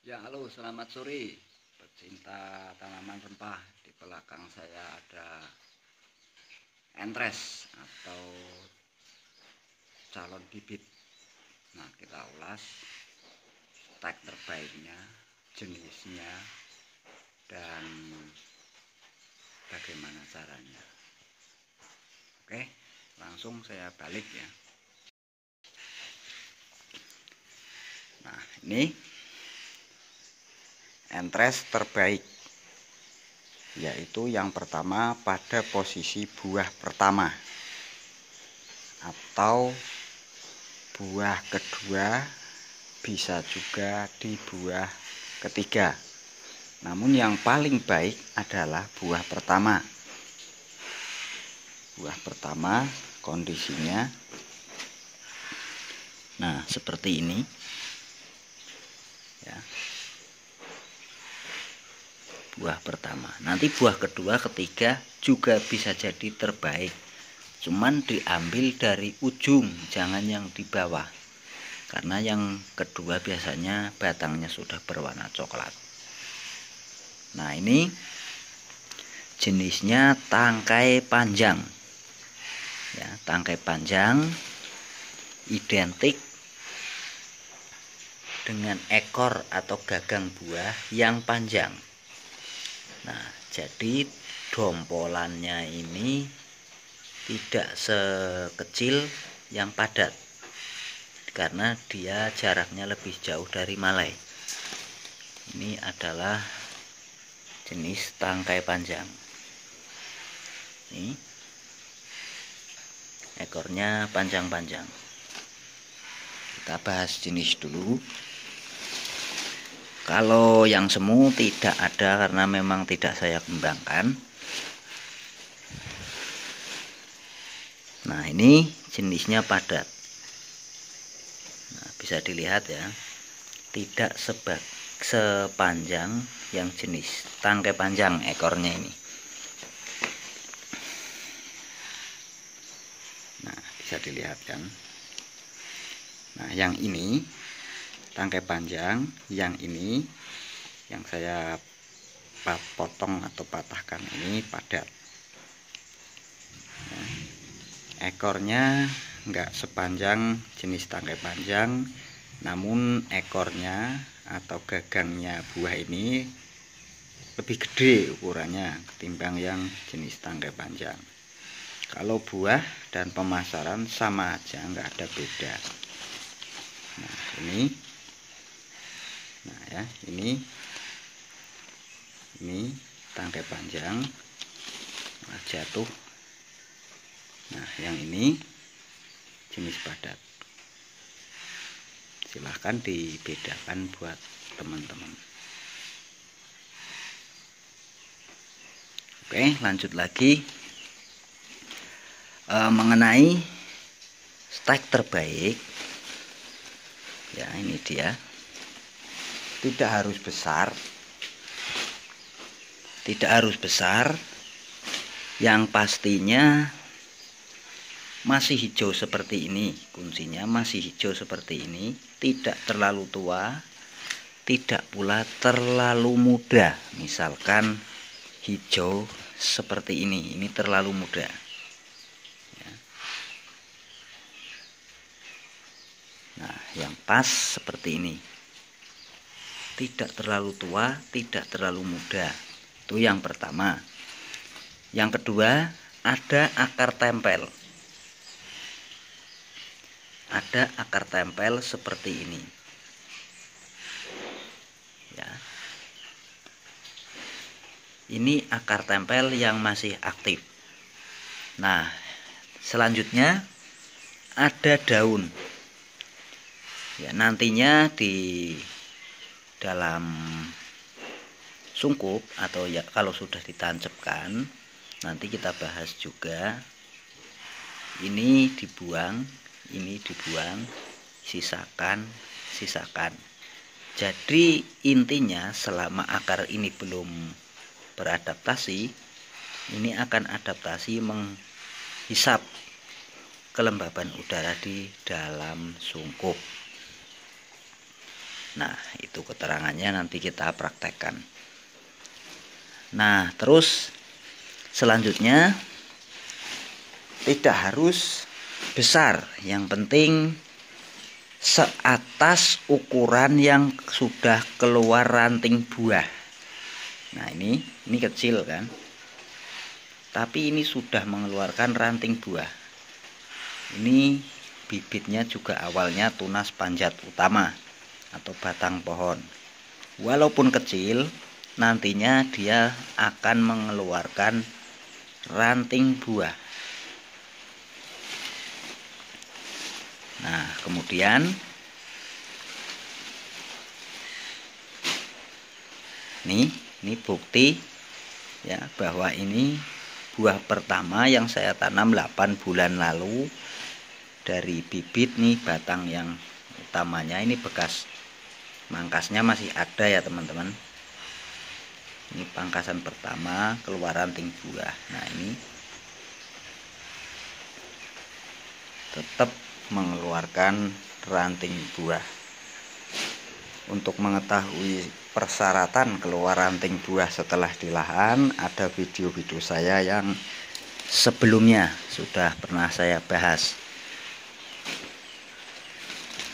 Ya, halo, selamat sore pecinta tanaman rempah. Di belakang saya ada entres atau calon bibit. Nah, kita ulas stek terbaiknya, jenisnya, dan bagaimana caranya. Oke, langsung saya balik ya. Nah, ini entres terbaik, yaitu yang pertama pada posisi buah pertama atau buah kedua, bisa juga di buah ketiga. Namun yang paling baik adalah buah pertama. Buah pertama kondisinya nah seperti ini ya. Buah pertama. Nanti buah kedua, ketiga juga bisa jadi terbaik. Cuman diambil dari ujung, jangan yang di bawah. Karena yang kedua biasanya batangnya sudah berwarna coklat. Nah, ini jenisnya tangkai panjang. Ya, tangkai panjang identik dengan ekor atau gagang buah yang panjang. Nah, jadi dompolannya ini tidak sekecil yang padat karena dia jaraknya lebih jauh dari malai. Ini adalah jenis tangkai panjang. Ini ekornya panjang-panjang. Kita bahas jenis dulu. Kalau yang semu tidak ada karena memang tidak saya kembangkan. Nah, ini jenisnya padat. Nah, bisa dilihat ya, tidak sepanjang yang jenis tangkai panjang ekornya ini. Nah, bisa dilihat kan. Nah, yang ini tangkai panjang, yang ini yang saya potong atau patahkan ini padat. Nah, ekornya enggak sepanjang jenis tangkai panjang, namun ekornya atau gagangnya buah ini lebih gede ukurannya ketimbang yang jenis tangkai panjang. Kalau buah dan pemasaran sama aja, enggak ada beda. Nah, ini ya, ini tangkai panjang. Nah, jatuh. Nah, yang ini jenis padat. Silahkan dibedakan buat teman-teman. Oke, lanjut lagi mengenai stek terbaik. Ya, ini dia. Tidak harus besar, yang pastinya masih hijau seperti ini. Kuncinya masih hijau seperti ini, tidak terlalu tua, tidak pula terlalu muda. Misalkan hijau seperti ini terlalu muda ya. Nah, yang pas seperti ini, tidak terlalu tua, tidak terlalu muda. Itu yang pertama. Yang kedua, ada akar tempel. Ada akar tempel seperti ini. Ya. Ini akar tempel yang masih aktif. Nah, selanjutnya ada daun. Ya, nantinya di dalam sungkup atau ya kalau sudah ditancapkan nanti kita bahas juga. Ini dibuang, sisakan. Jadi intinya selama akar ini belum beradaptasi, ini akan adaptasi menghisap kelembaban udara di dalam sungkup. Nah, itu keterangannya nanti kita praktekkan. Nah, terus selanjutnya tidak harus besar, yang penting seatas ukuran yang sudah keluar ranting buah. Nah, ini kecil kan, tapi ini sudah mengeluarkan ranting buah. Ini bibitnya juga awalnya tunas panjat utama atau batang pohon. Walaupun kecil, nantinya dia akan mengeluarkan ranting buah. Nah, kemudian ini bukti ya bahwa ini buah pertama yang saya tanam 8 bulan lalu. Dari bibit nih, batang yang utamanya ini bekas mangkasnya masih ada ya teman-teman. Ini pangkasan pertama keluar ranting buah. Nah, ini tetap mengeluarkan ranting buah. Untuk mengetahui persyaratan keluar ranting buah setelah di lahan, ada video-video saya yang sebelumnya sudah pernah saya bahas.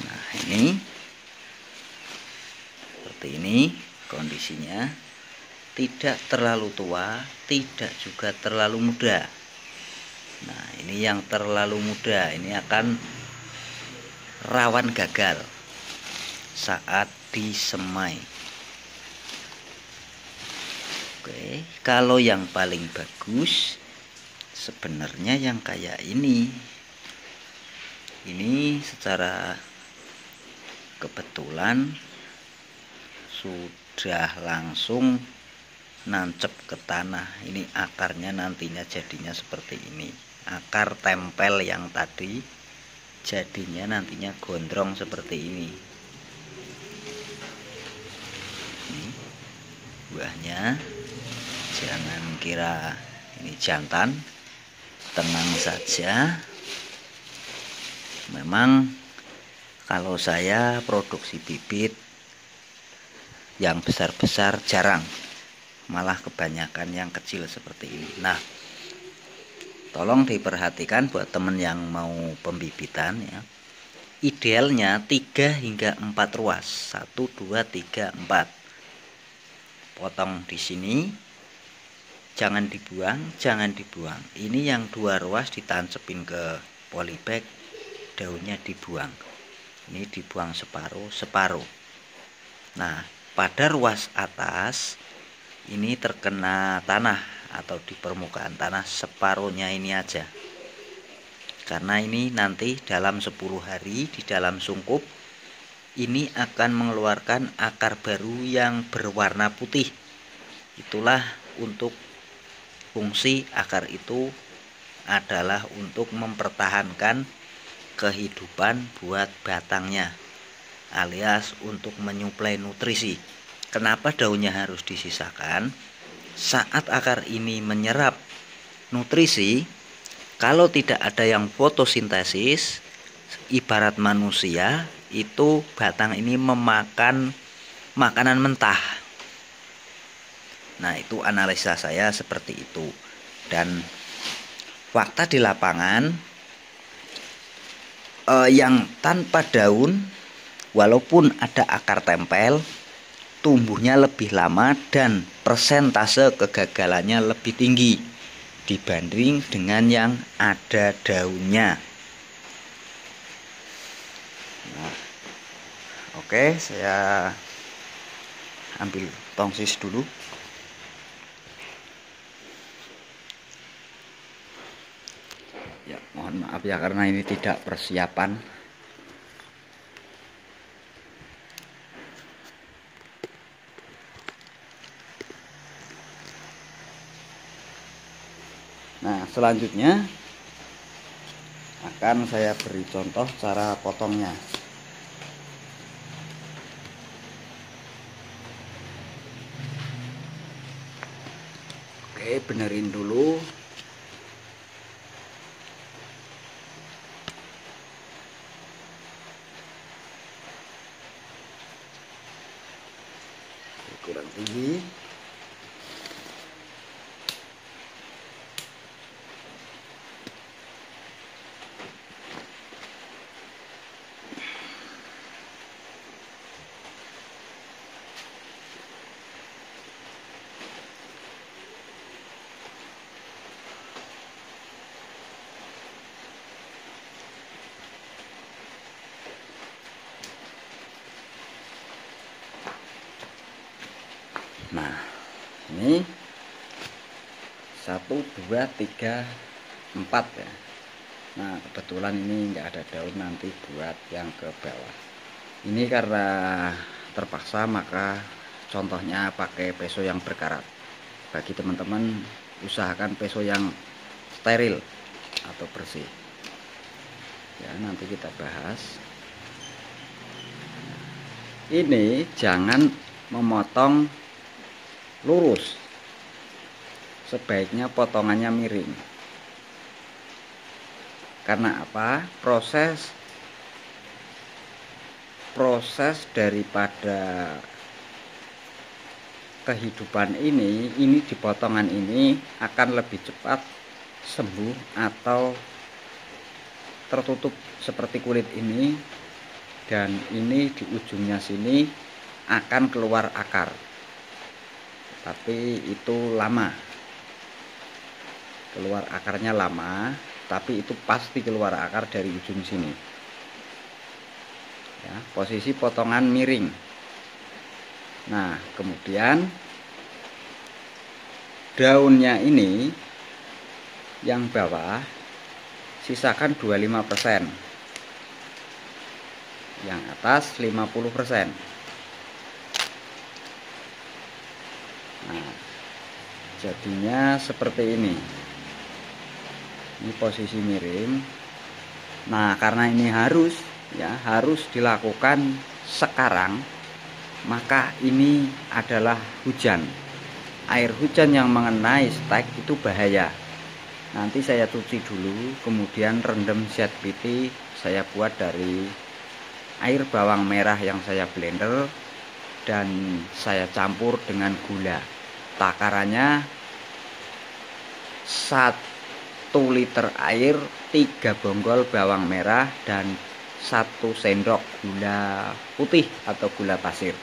Nah, ini seperti ini kondisinya, tidak terlalu tua, tidak juga terlalu muda. Nah, ini yang terlalu muda ini akan rawan gagal saat disemai. Oke, kalau yang paling bagus sebenarnya yang kayak ini secara kebetulan sudah langsung nancep ke tanah. Ini akarnya nantinya jadinya seperti ini. Akar tempel yang tadi jadinya nantinya gondrong seperti ini. Ini buahnya, jangan kira ini jantan, tenang saja. Memang kalau saya produksi bibit yang besar-besar jarang, malah kebanyakan yang kecil seperti ini. Nah, tolong diperhatikan buat teman yang mau pembibitan ya. Idealnya 3 hingga 4 ruas. 1, 2, 3, 4. Potong di sini. Jangan dibuang, jangan dibuang. Ini yang 2 ruas ditancepin ke polybag, daunnya dibuang. Ini dibuang separuh. Nah, pada ruas atas ini terkena tanah atau di permukaan tanah separuhnya ini aja. Karena ini nanti dalam 10 hari di dalam sungkup ini akan mengeluarkan akar baru yang berwarna putih. Itulah untuk fungsi akar itu adalah untuk mempertahankan kehidupan buat batangnya, alias untuk menyuplai nutrisi. Kenapa daunnya harus disisakan? Saat akar ini menyerap nutrisi, kalau tidak ada yang fotosintesis, ibarat manusia, itu batang ini memakan makanan mentah. Nah, itu analisa saya seperti itu. Dan fakta di lapangan, yang tanpa daun, walaupun ada akar tempel, tumbuhnya lebih lama dan persentase kegagalannya lebih tinggi dibanding dengan yang ada daunnya. Nah, oke, saya ambil tongsis dulu. Ya, mohon maaf ya karena ini tidak persiapan. Nah, selanjutnya akan saya beri contoh cara potongnya. Oke, benerin dulu. kurang tinggi. Nah, ini 1, 2, 3, 4 ya. Nah, kebetulan ini enggak ada daun, nanti buat yang ke bawah. Ini karena terpaksa, maka contohnya pakai peso yang berkarat. Bagi teman-teman, usahakan peso yang steril atau bersih. Ya, nanti kita bahas. Ini jangan memotong lurus, sebaiknya potongannya miring. Karena apa? Proses daripada kehidupan ini di potongan ini akan lebih cepat sembuh atau tertutup seperti kulit ini, dan ini di ujungnya sini akan keluar akar. Tapi itu lama, keluar akarnya lama, tapi itu pasti keluar akar dari ujung sini ya. Posisi potongan miring. Nah, kemudian daunnya ini yang bawah sisakan 25%, yang atas 50%. Nah, jadinya seperti ini. Ini posisi miring. Nah, karena ini harus dilakukan sekarang, maka ini adalah hujan. Air hujan yang mengenai stek itu bahaya. Nanti saya cuci dulu, kemudian rendam zat piti. Saya buat dari air bawang merah yang saya blender dan saya campur dengan gula. Takarannya 1 liter air, 3 bonggol bawang merah, dan 1 sendok gula putih atau gula pasir.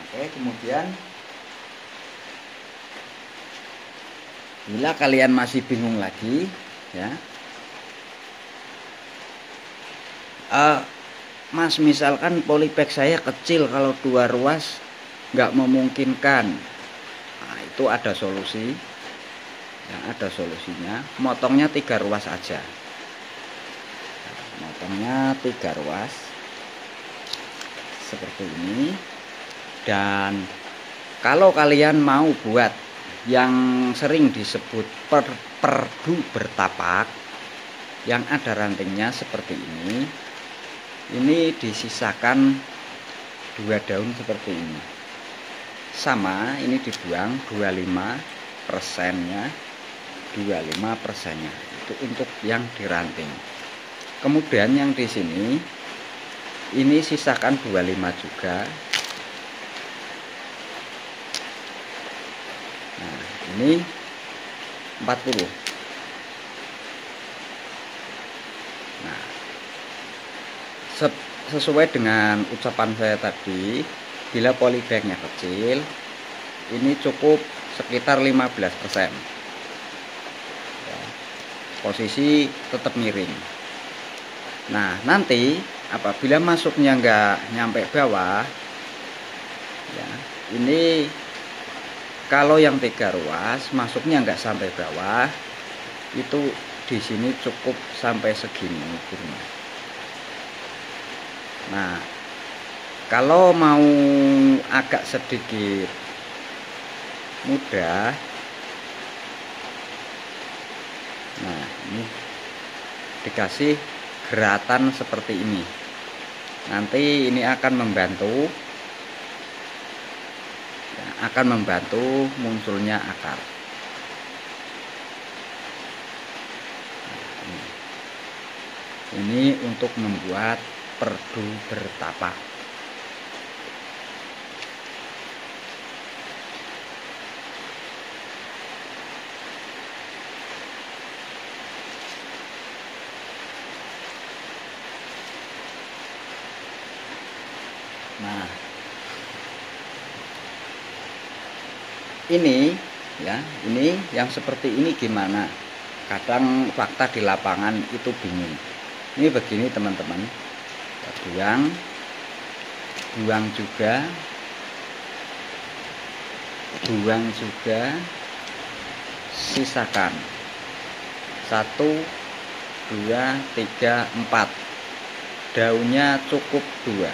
Oke, kemudian bila kalian masih bingung lagi ya, Mas, misalkan polybag saya kecil, kalau 2 ruas nggak memungkinkan. Nah, itu ada solusi ya, ada solusinya. Motongnya 3 ruas aja. Motongnya 3 ruas seperti ini. Dan kalau kalian mau buat yang sering disebut perdu bertapak, yang ada rantingnya seperti ini disisakan 2 daun seperti ini. Sama, ini dibuang 25%-nya, 25%-nya itu untuk yang diranting. Kemudian yang di sini ini sisakan 25 juga. Nah, ini 40. Nah, sesuai dengan ucapan saya tadi, bila polybagnya kecil, ini cukup sekitar 15%. Ya, posisi tetap miring. Nah, nanti apabila masuknya nggak nyampe bawah, ya, ini kalau yang 3 ruas masuknya nggak sampai bawah, itu di sini cukup sampai segini ukurnya. Nah, kalau mau agak sedikit mudah, nah ini dikasih geratan seperti ini. Nanti ini akan membantu munculnya akar. Ini untuk membuat perdu bertapa. Nah, ini ya, ini yang seperti ini gimana? Kadang fakta di lapangan itu bingung. Ini begini teman-teman, buang juga, sisakan 1, 2, 3, 4. Daunnya cukup 2.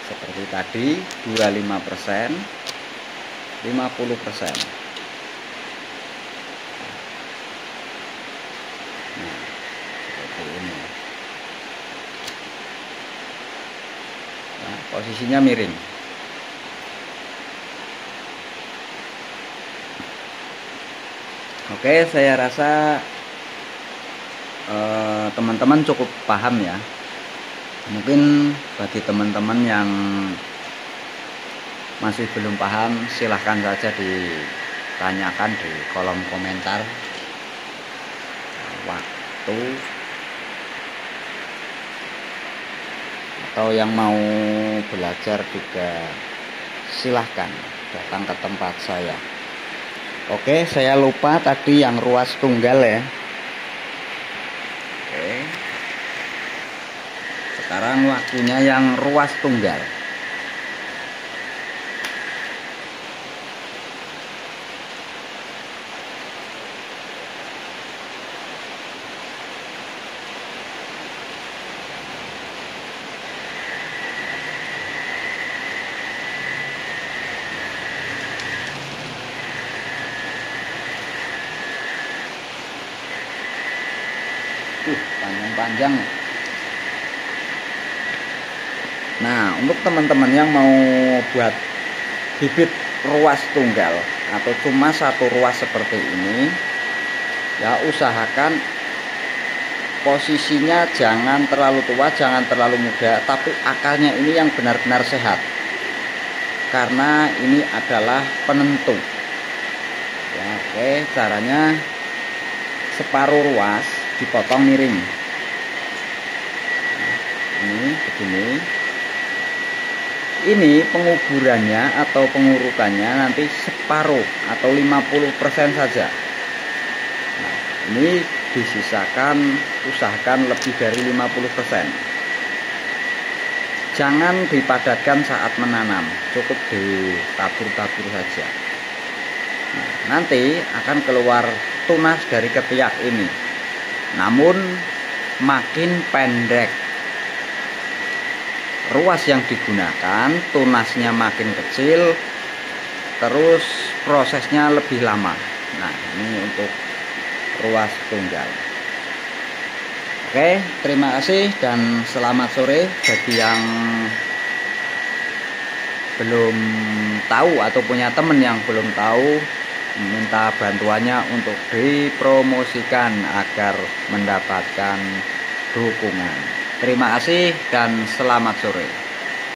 Seperti tadi 25%, 50%. Nah, seperti ini. Nah, posisinya miring. Oke, saya rasa teman-teman cukup paham ya. Mungkin bagi teman-teman yang masih belum paham, silahkan saja ditanyakan di kolom komentar. Waktu atau yang mau belajar juga silahkan datang ke tempat saya. Oke, saya lupa tadi yang ruas tunggal ya. Oke, sekarang waktunya yang ruas tunggal. Panjang-panjang. Nah, untuk teman-teman yang mau buat bibit ruas tunggal atau cuma satu ruas seperti ini, ya usahakan posisinya jangan terlalu tua, jangan terlalu muda, tapi akarnya ini yang benar-benar sehat, karena ini adalah penentu ya. Oke, caranya separuh ruas dipotong miring. Nah, ini begini. Ini penguburannya atau pengurukannya nanti separuh atau 50% saja. Nah, ini disisakan, usahakan lebih dari 50%. Jangan dipadatkan saat menanam, cukup ditabur-tabur saja. Nah, nanti akan keluar tunas dari ketiak ini, namun makin pendek. Ruas yang digunakan, tunasnya makin kecil, terus prosesnya lebih lama. Nah, ini untuk ruas tunggal. Oke, terima kasih dan selamat sore. Bagi yang belum tahu atau punya teman yang belum tahu, minta bantuannya untuk dipromosikan agar mendapatkan dukungan. Terima kasih dan selamat sore.